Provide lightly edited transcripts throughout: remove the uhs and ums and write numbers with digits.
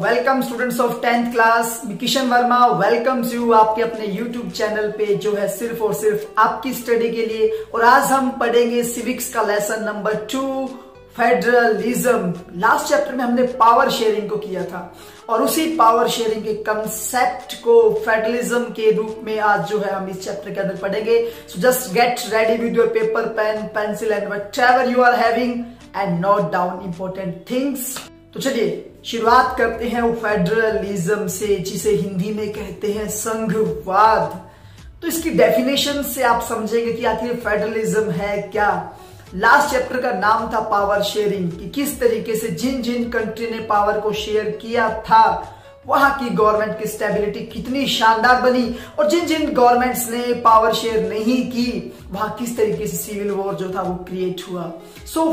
Welcome students of 10th class. Kishan Verma welcomes you आपके अपने YouTube channel पे जो है सिर्फ और सिर्फ आपकी स्टडी के लिए। और आज हम पढ़ेंगे सिविक्स का lesson number 2 federalism. Last chapter में हमने पावर शेयरिंग को किया था और उसी पावर शेयरिंग के कंसेप्ट को फेडरलिज्म के रूप में आज जो है हम इस चैप्टर के अंदर पढ़ेंगे। So just get ready with your paper, pen, pencil and whatever you are having and note down important things. तो चलिए शुरुआत करते हैं वो फेडरलिज्म से, जिसे हिंदी में कहते हैं संघवाद। तो इसकी डेफिनेशन से आप समझेंगे कि आखिर फेडरलिज्म है क्या। लास्ट चैप्टर का नाम था पावर शेयरिंग, कि किस तरीके से जिन जिन कंट्री ने पावर को शेयर किया था वहां की गवर्नमेंट की स्टेबिलिटी कितनी शानदार बनी, और जिन जिन गवर्नमेंट्स ने पावर शेयर नहीं की वहां किस तरीके से सिविल वॉर जो था वो क्रिएट हुआ। सो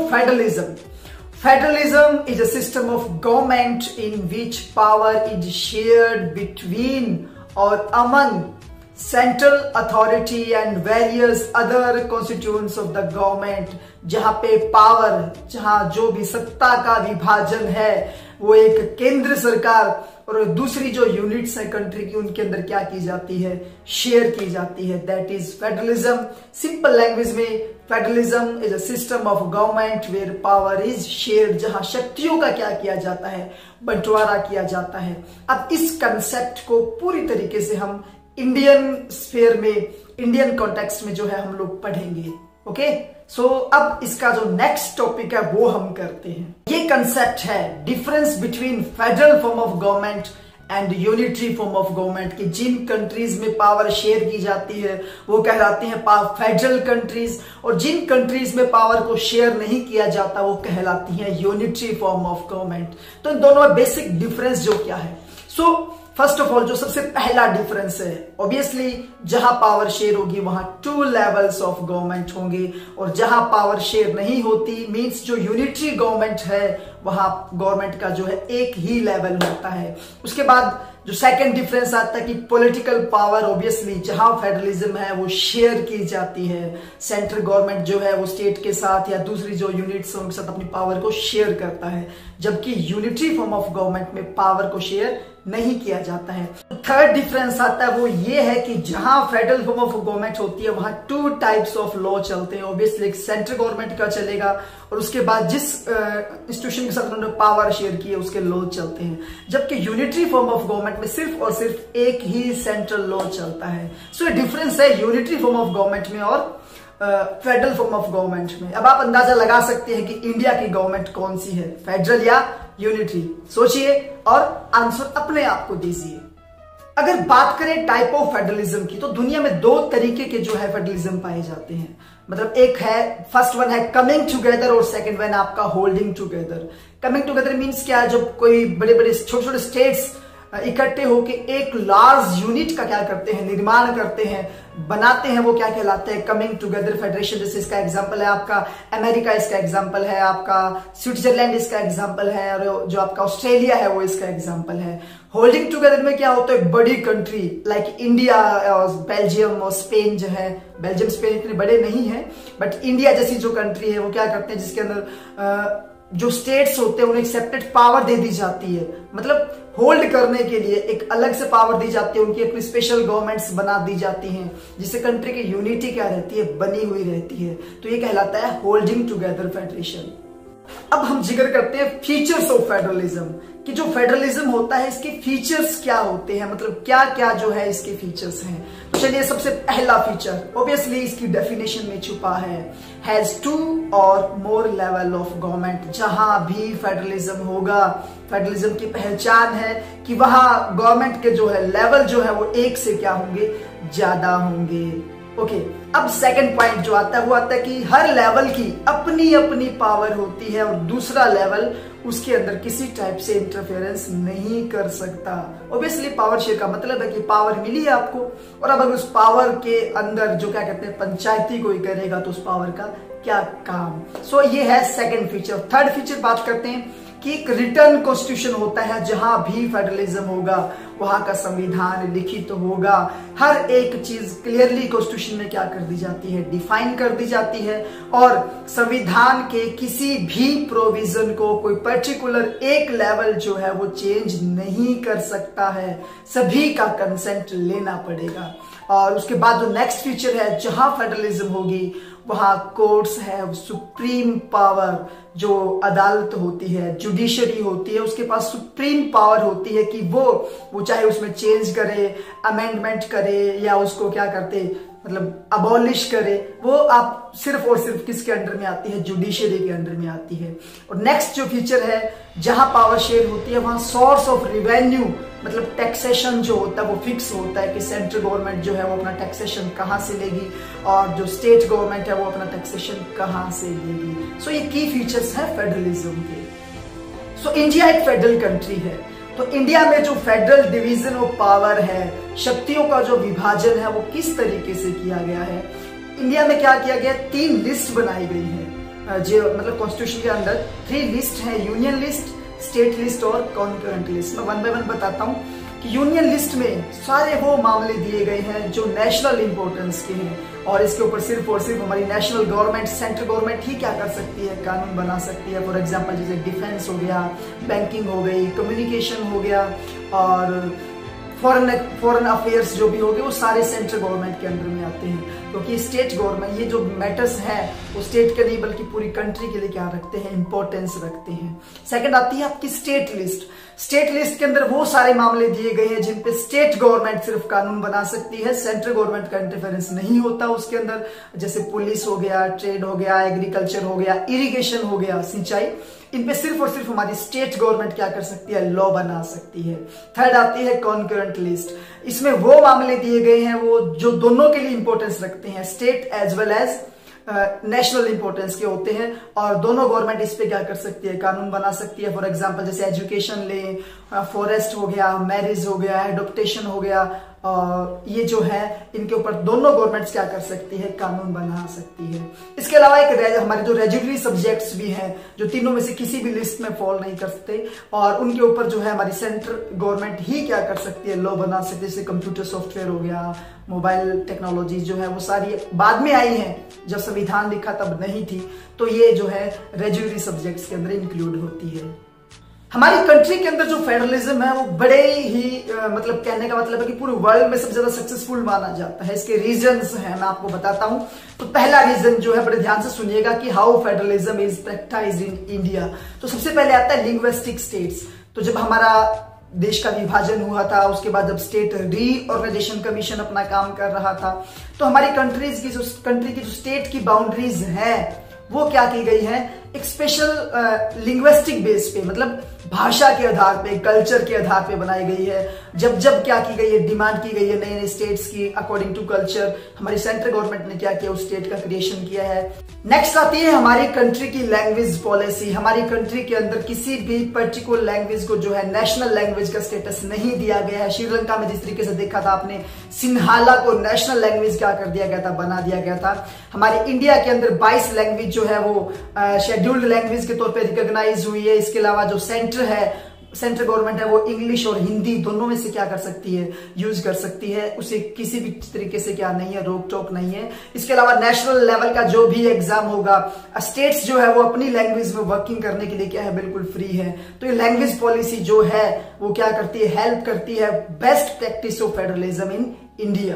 Federalism is a system of government in which power is shared between or among central authority and various other constituents of the government। जहां पे पावर, जहां जो भी सत्ता का विभाजन है वो एक केंद्र सरकार और दूसरी जो यूनिट्स है कंट्री की उनके अंदर क्या की जाती है, शेयर की जाती है। That is federalism. Simple language में federalism is a system of government where power is shared, जहां शक्तियों का क्या किया जाता है, बंटवारा किया जाता है। अब इस कंसेप्ट को पूरी तरीके से हम इंडियन स्फीयर में, इंडियन कॉन्टेक्स्ट में जो है हम लोग पढ़ेंगे। ओके सो अब इसका जो नेक्स्ट टॉपिक है वो हम करते हैं। ये कंसेप्ट है difference between federal form of government and unitary form of government, की जिन कंट्रीज में पावर शेयर की जाती है वो कहलाती हैं फेडरल कंट्रीज, और जिन कंट्रीज में पावर को शेयर नहीं किया जाता वो कहलाती हैं यूनिटरी फॉर्म ऑफ गवर्नमेंट। तो इन दोनों में बेसिक डिफरेंस जो क्या है। सो फर्स्ट ऑफ ऑल जो सबसे पहला डिफरेंस है, ऑब्वियसली जहां पावर शेयर होगी वहां 2 लेवल्स ऑफ गवर्नमेंट होंगे, और जहां पावर शेयर नहीं होती मींस जो यूनिटरी गवर्नमेंट है वहां गवर्नमेंट का जो है एक ही लेवल होता है। उसके बाद जो सेकंड डिफरेंस आता है कि पॉलिटिकल पावर, ऑब्वियसली जहां फेडरलिज्म है वो शेयर की जाती है। सेंट्रल गवर्नमेंट जो है वो स्टेट के साथ या दूसरी जो यूनिट्स हैं उनके साथ अपनी पावर को शेयर करता है, जबकि यूनिटरी फॉर्म ऑफ गवर्नमेंट में पावर को शेयर नहीं किया जाता है। थर्ड डिफरेंस आता है वो ये है कि जहां फेडरल फॉर्म ऑफ गवर्नमेंट होती है वहां 2 टाइप्स ऑफ लॉ चलते हैं। ऑब्वियसली एक सेंट्रल गवर्नमेंट का चलेगा और उसके बाद जिस इंस्टीट्यूशन के साथ उन्होंने पावर शेयर की है उसके लॉ चलते हैं, जबकि यूनिटरी फॉर्म ऑफ गवर्नमेंट में सिर्फ और सिर्फ एक ही सेंट्रल लॉ चलता है। सो ये डिफरेंस है यूनिटरी फॉर्म ऑफ गवर्नमेंट में और फेडरल फॉर्म ऑफ गवर्नमेंट में। अब आप अंदाजा लगा सकते हैं कि इंडिया की गवर्नमेंट कौन सी है, फेडरल या यूनिटरी। सोचिए और आंसर अपने आप को दीजिए। अगर बात करें टाइप ऑफ फेडरलिज्म की तो दुनिया में 2 तरीके के जो है फेडरलिज्म पाए जाते हैं। मतलब एक है, फर्स्ट वन है कमिंग टुगेदर और सेकंड वन आपका holding together. Coming together means क्या है, जब कोई बड़े बड़े छोटे छोटे स्टेट्स इकट्ठे होके एक लार्ज यूनिट का क्या करते हैं, निर्माण करते हैं, बनाते हैं, वो क्या कहलाते हैं, कमिंग टुगेदर फेडरेशन। जैसे इसका एग्जांपल है आपका अमेरिका, इसका एग्जांपल है आपका स्विट्जरलैंड, इसका एग्जांपल है, और जो आपका ऑस्ट्रेलिया है वो इसका एग्जांपल है। होल्डिंग टुगेदर में क्या होता है, बड़ी कंट्री लाइक इंडिया और बेल्जियम और स्पेन जो है, बेल्जियम स्पेन इतने बड़े नहीं है बट इंडिया जैसी जो कंट्री है वो क्या करते हैं, जिसके अंदर जो स्टेट्स होते हैं उन्हें सेपरेट पावर दे दी जाती है, मतलब होल्ड करने के लिए एक अलग से पावर दी जाती है, उनकी अपनी स्पेशल गवर्नमेंट्स बना दी जाती हैं, जिससे कंट्री की यूनिटी क्या रहती है, बनी हुई रहती है। तो ये कहलाता है होल्डिंग टुगेदर फेडरेशन। अब हम जिक्र करते हैं फीचर्स ऑफ फेडरलिज्म, कि जो फेडरलिज्म होता है इसके फीचर्स क्या होते हैं, मतलब क्या क्या जो है इसके फीचर्स हैं। तो चलिए सबसे पहला फीचर ऑब्वियसली इसकी डेफिनेशन में छुपा है, हैज 2 और मोर लेवल ऑफ गवर्नमेंट। जहां भी फेडरलिज्म होगा, फेडरलिज्म की पहचान है कि वहां गवर्नमेंट के जो है लेवल जो है वो एक से क्या होंगे, ज्यादा होंगे। ओके अब सेकंड पॉइंट जो आता है वो आता है कि हर लेवल की अपनी अपनी पावर होती है और दूसरा लेवल उसके अंदर किसी टाइप से इंटरफेरेंस नहीं कर सकता। ऑब्वियसली पावर शेयर का मतलब है कि पावर मिली है आपको, और अब अगर उस पावर के अंदर जो क्या कहते हैं पंचायती कोई करेगा तो उस पावर का क्या काम। सो ये है सेकंड फीचर। थर्ड फीचर बात करते हैं कि एक रिटर्न कॉन्स्टिट्यूशन होता है। जहां भी फेडरलिज्म होगा वहां का संविधान लिखित तो होगा। हर एक चीज क्लियरली कॉन्स्टिट्यूशन में क्या कर दी जाती है, डिफाइन कर दी जाती है। और संविधान के किसी भी प्रोविजन को कोई पर्टिकुलर एक लेवल जो है वो चेंज नहीं कर सकता है, सभी का कंसेंट लेना पड़ेगा। और उसके बाद जो नेक्स्ट फीचर है, जहां फेडरलिज्म होगी वहां कोर्ट्स है, सुप्रीम पावर, जो अदालत होती है, जुडिशरी होती है, उसके पास सुप्रीम पावर होती है कि वो चाहे उसमें चेंज करे, अमेंडमेंट करे या उसको क्या करते मतलब अबॉलिश करे, वो आप सिर्फ और सिर्फ किसके अंडर में आती है, जुडिशरी के अंडर में आती है। और नेक्स्ट जो फीचर है, जहां पावर शेयर होती है वहां सोर्स ऑफ रिवेन्यू मतलब टैक्सेशन जो होता है वो फिक्स होता है कि सेंट्रल गवर्नमेंट जो है वो अपना टैक्सेशन कहां से लेगी और जो स्टेट गवर्नमेंट है वो अपना टैक्सेशन कहां से लेगी। सो ये की फीचर्स है फेडरलिज्म के। सो इंडिया एक फेडरल कंट्री है, तो इंडिया में जो फेडरल डिवीजन ऑफ पावर है, शक्तियों का जो विभाजन है वो किस तरीके से किया गया है। इंडिया में क्या किया गया, 3 लिस्ट बनाई गई है, जो मतलब कॉन्स्टिट्यूशन के अंदर 3 लिस्ट है, यूनियन लिस्ट, स्टेट लिस्ट और कॉन्करेंट लिस्ट। मैं 1 बाय 1 बताता हूँ कि यूनियन लिस्ट में सारे वो मामले दिए गए हैं जो नेशनल इंपॉर्टेंस के हैं और इसके ऊपर सिर्फ और सिर्फ हमारी नेशनल गवर्नमेंट, सेंट्रल गवर्नमेंट ही क्या कर सकती है, कानून बना सकती है। फॉर एग्जांपल जैसे डिफेंस हो गया, बैंकिंग हो गई, कम्युनिकेशन हो गया और फॉरेन अफेयर्स जो भी हो गए वो सारे सेंट्रल गवर्नमेंट के अंडर में आते हैं, क्योंकि स्टेट गवर्नमेंट ये जो मैटर्स हैं वो स्टेट के नहीं बल्कि पूरी कंट्री के लिए क्या रखते हैं, इंपॉर्टेंस रखते हैं। सेकंड आती है आपकी स्टेट लिस्ट। स्टेट लिस्ट के अंदर वो सारे मामले दिए गए हैं जिन पे स्टेट गवर्नमेंट सिर्फ कानून बना सकती है, सेंट्रल गवर्नमेंट का इंटरफेरेंस नहीं होता उसके अंदर, जैसे पुलिस हो गया, ट्रेड हो गया, एग्रीकल्चर हो गया, इरिगेशन हो गया, सिंचाई, इन पे सिर्फ और सिर्फ हमारी स्टेट गवर्नमेंट क्या कर सकती है, लॉ बना सकती है। थर्ड आती है कॉन्करेंट लिस्ट। इसमें वो मामले दिए गए हैं वो जो दोनों के लिए इंपॉर्टेंस रखते हैं, state as well as national importance के होते हैं और दोनों गवर्नमेंट इस पे क्या कर सकती है, कानून बना सकती है। फॉर एग्जांपल जैसे एजुकेशन ले, फॉरेस्ट हो गया, मैरिज हो गया, एडॉप्टेशन हो गया, ये जो है इनके ऊपर दोनों गवर्नमेंट्स क्या कर सकती है, कानून बना सकती है। इसके अलावा एक हमारे जो रेगुलरी सब्जेक्ट्स भी हैं जो तीनों में से किसी भी लिस्ट में फॉल नहीं करते और उनके ऊपर जो है हमारी सेंट्रल गवर्नमेंट ही क्या कर सकती है, लॉ बना सकती है। जैसे कंप्यूटर सॉफ्टवेयर हो गया, मोबाइल टेक्नोलॉजी जो है वो सारी बाद में आई है, जब संविधान लिखा तब नहीं थी, तो ये जो है रेगुलरी सब्जेक्ट्स के अंदर इंक्लूड होती है। हमारी कंट्री के अंदर जो फेडरलिज्म है वो बड़े ही मतलब कहने का मतलब है कि पूरे वर्ल्ड में सबसे ज्यादा सक्सेसफुल माना जाता है। इसके रीजंस हैं, मैं आपको बताता हूं। तो पहला रीजन जो है, बड़े ध्यान से सुनिएगा कि how federalism is practised in India. तो सबसे पहले आता है लिंग्विस्टिक स्टेट्स। तो जब हमारा देश का विभाजन हुआ था, उसके बाद जब स्टेट रीऑर्गेनाइजेशन कमीशन अपना काम कर रहा था, तो हमारी कंट्री की जो स्टेट की बाउंड्रीज है वो क्या की गई है, एक स्पेशल लिंग्विस्टिक बेस पे, मतलब भाषा के आधार पे, कल्चर के आधार पे बनाई गई है। जब जब क्या की गई है, डिमांड की गई है नए नए स्टेट्स की अकॉर्डिंग टू कल्चर, हमारी सेंट्रल गवर्नमेंट ने क्या किया, उस स्टेट का क्रिएशन किया है। नेक्स्ट आती है हमारी कंट्री की लैंग्वेज पॉलिसी। हमारी कंट्री के अंदर किसी भी पर्टिकुलर लैंग्वेज को जो है नेशनल लैंग्वेज का स्टेटस नहीं दिया गया है। श्रीलंका में जिस तरीके से देखा था आपने, सिन्हाला को नेशनल लैंग्वेज क्या कर दिया गया था, बना दिया गया था। हमारे इंडिया के अंदर 22 लैंग्वेज जो है वो शेड्यूल्ड लैंग्वेज के तौर पे रिकॉग्नाइज हुई है। इसके अलावा जो सेंट्रल गवर्नमेंट है वो इंग्लिश और हिंदी दोनों में से क्या कर सकती है, यूज कर सकती है। उसे किसी भी तरीके से क्या नहीं है, रोक टोक नहीं है। इसके अलावा नेशनल लेवल का जो भी एग्जाम होगा, स्टेट्स जो है वो अपनी लैंग्वेज में वर्किंग करने के लिए क्या है, बिल्कुल फ्री है। तो ये लैंग्वेज पॉलिसी जो है वो क्या करती है, हेल्प करती है best practice of federalism in India.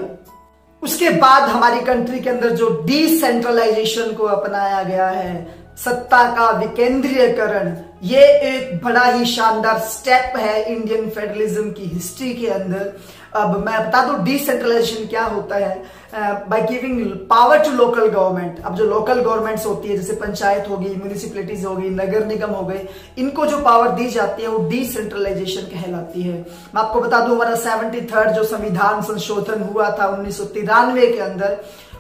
उसके बाद हमारी कंट्री के अंदर जो डिसेंट्रलाइजेशन को अपनाया गया है, सत्ता का विकेंद्रीयकरण, ये एक बड़ा ही शानदार स्टेप है इंडियन फेडरलिज्म की हिस्ट्री के अंदर। अब मैं बता दूं डिसेंट्रलाइजेशन क्या होता है, by giving power to local government. अब जो लोकल गवर्नमेंट्स होती है, जैसे पंचायत होगी, म्यूनिसिपैलिटीज होगी, नगर निगम हो गए, इनको जो पावर दी जाती है वो डिसेंट्रलाइजेशन कहलाती है। मैं आपको बता दूं हमारा 73rd जो संविधान संशोधन हुआ था 1993 के अंदर,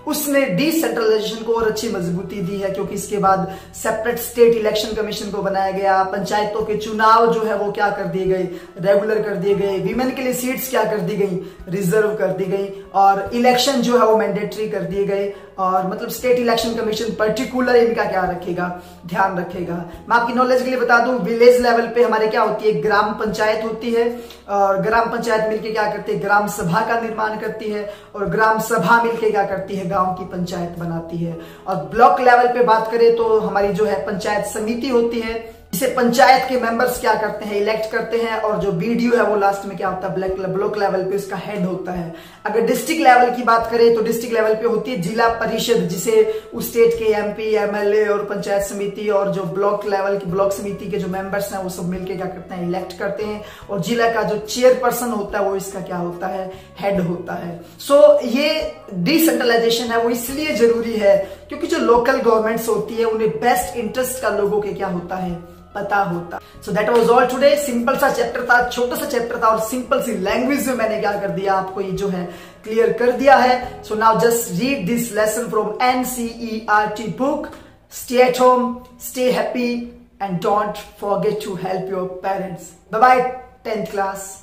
उसने डिसेंट्रलाइजेशन को और अच्छी मजबूती दी है, क्योंकि इसके बाद सेपरेट स्टेट इलेक्शन कमीशन को बनाया गया, पंचायतों के चुनाव जो है वो क्या कर दिए गए, रेगुलर कर दिए गए, विमेन के लिए सीट्स क्या कर दी गई, रिजर्व कर दी गई, और इलेक्शन जो है वो मैंडेटरी कर दिए गए। और मतलब स्टेट इलेक्शन कमीशन पर्टिकुलर इनका क्या रखेगा, ध्यान रखेगा। मैं आपकी नॉलेज के लिए बता दूं, विलेज लेवल पे हमारे क्या होती है, ग्राम पंचायत होती है, और ग्राम पंचायत मिलके क्या करती है, ग्राम सभा का निर्माण करती है, और ग्राम सभा मिलके क्या करती है, गांव की पंचायत बनाती है। और ब्लॉक लेवल पे बात करें तो हमारी जो है पंचायत समिति होती है, जिसे पंचायत के मेंबर्स क्या करते हैं, इलेक्ट करते हैं, और जो बीडीओ है वो लास्ट में क्या होता है, ब्लॉक लेवल पे उसका हेड होता है। अगर डिस्ट्रिक्ट लेवल की बात करें तो डिस्ट्रिक्ट लेवल पे होती है जिला परिषद, जिसे उस स्टेट के एमपी, एमएलए और पंचायत समिति और जो ब्लॉक लेवल की ब्लॉक समिति के जो मेंबर्स हैं वो सब मिलकर क्या करते हैं, इलेक्ट करते हैं। और जिला का जो चेयरपर्सन होता है वो इसका क्या होता है, हेड होता है। सो ये डिसेंट्रलाइजेशन है वो इसलिए जरूरी है क्योंकि जो लोकल गवर्नमेंट्स होती है उन्हें बेस्ट इंटरेस्ट का लोगों के क्या होता है, पता होता। So that was all today. Simple सा चैप्टर था, छोटा सा चैप्टर था, और सिंपल सी लैंग्वेज में मैंने क्या कर दिया, आपको ये जो है क्लियर कर दिया है। So now just read this lesson from NCERT book. Stay at home, stay happy, and don't forget to help your parents. Bye bye 10th class.